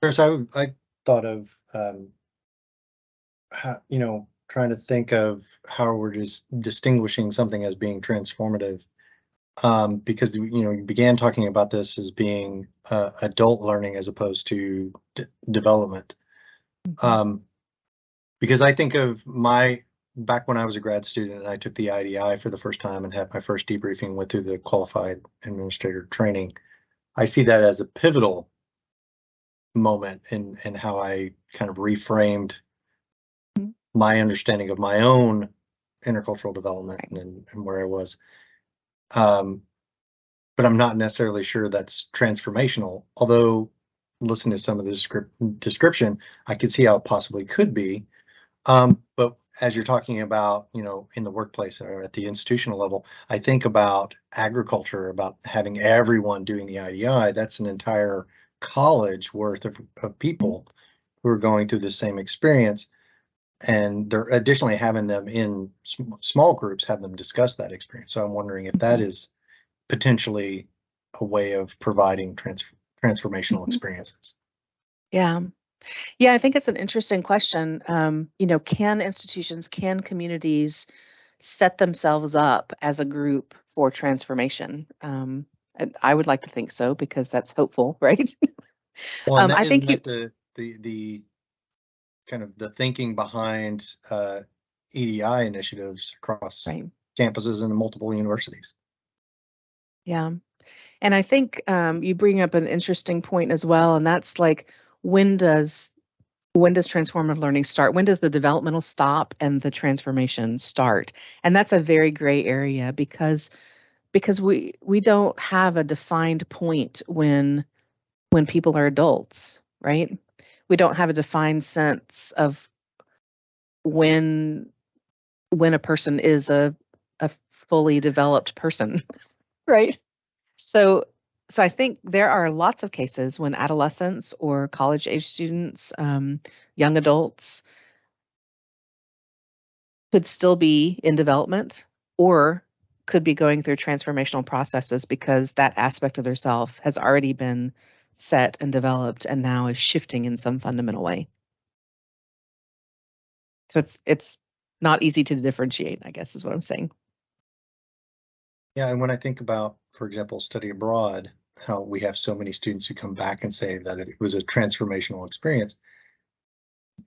First, I thought of how, trying to think of how we're just distinguishing something as being transformative. Because you began talking about this as being adult learning as opposed to development. Mhm. Um, because I think of my back when I was a grad student and I took the IDI for the first time and had my first debriefing, went through the qualified administrator training. I see that as a pivotal moment in how I kind of reframed Mhm. my understanding of my own intercultural development Right. and where I was. Um, but I'm not necessarily sure that's transformational. Although, listening to some of the description, I could see how it possibly could be. But as you're talking about, in the workplace or at the institutional level, I think about agriculture, about having everyone doing the IDI. That's an entire college worth of Mhm. people who are going through the same experience. And they're additionally having them in small groups, have them discuss that experience. So I'm wondering if that Mhm. is potentially a way of providing transformational Mhm. experiences. Yeah. Yeah, I think it's an interesting question. Can institutions, can communities set themselves up as a group for transformation? And I would like to think so because that's hopeful, right? Well, and that I isn't think you that the kind of the thinking behind EDI initiatives across right. campuses and multiple universities. Yeah. And I think you bring up an interesting point as well, and that's like when does when does transformative learning start? When does the developmental stop and the transformation start? And that's a very gray area because we don't have a defined point when people are adults, right? We don't have a defined sense of when when a person is a fully developed person, right? So so I think there are lots of cases when adolescents or college age students, young adults could still be in development or could be going through transformational processes because that aspect of their self has already been set and developed and now is shifting in some fundamental way. So it's not easy to differentiate, I guess is what I'm saying. Yeah, and when I think about, for example, study abroad, how we have so many students who come back and say that it was a transformational experience.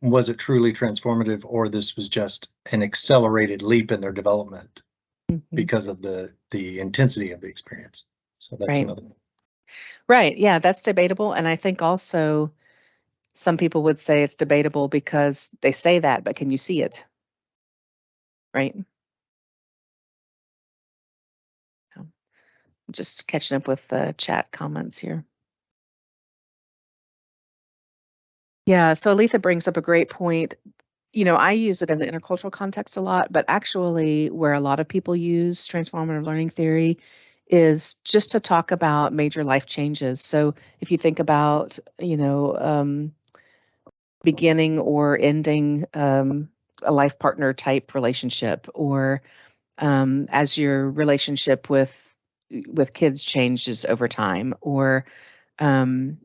Was it truly transformative, or this was just an accelerated leap in their development Mhm. because of the intensity of the experience? So that's Right. another. Right. Yeah, that's debatable. And I think also some people would say it's debatable because they say that, but can you see it? Right. So, just catching up with the chat comments here. Yeah. So Aletha brings up a great point. I use it in the intercultural context a lot, but actually, where a lot of people use transformative learning theory is just to talk about major life changes. So if you think about, beginning or ending a life partner type relationship, or as your relationship with kids changes over time, or um,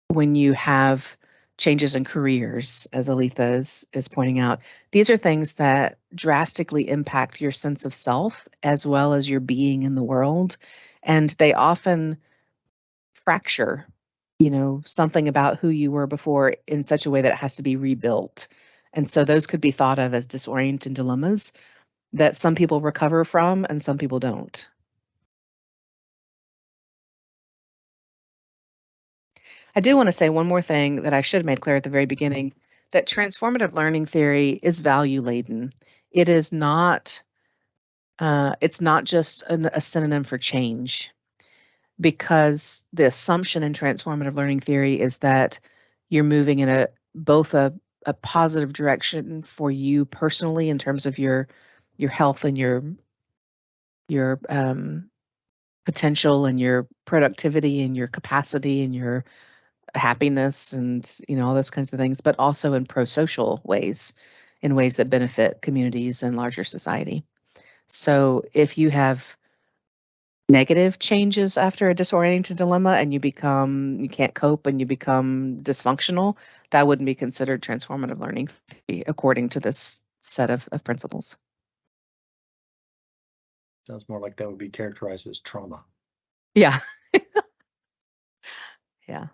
when you have changes in careers, as Aletha is pointing out, these are things that drastically impact your sense of self as well as your being in the world. And they often fracture, something about who you were before in such a way that it has to be rebuilt. And so those could be thought of as disorienting dilemmas that some people recover from and some people don't. I do want to say one more thing that I should have made clear at the very beginning, that transformative learning theory is value laden. It is not it's not just a synonym for change, because the assumption in transformative learning theory is that you're moving in both a positive direction for you personally in terms of your health and your potential and your productivity and your capacity and your happiness and all those kinds of things, but also in pro-social ways, in ways that benefit communities and larger society. So if you have negative changes after a disorienting dilemma and you can't cope and you become dysfunctional, that wouldn't be considered transformative learning according to this set of principles. Sounds more like that would be characterized as trauma. Yeah. Yeah.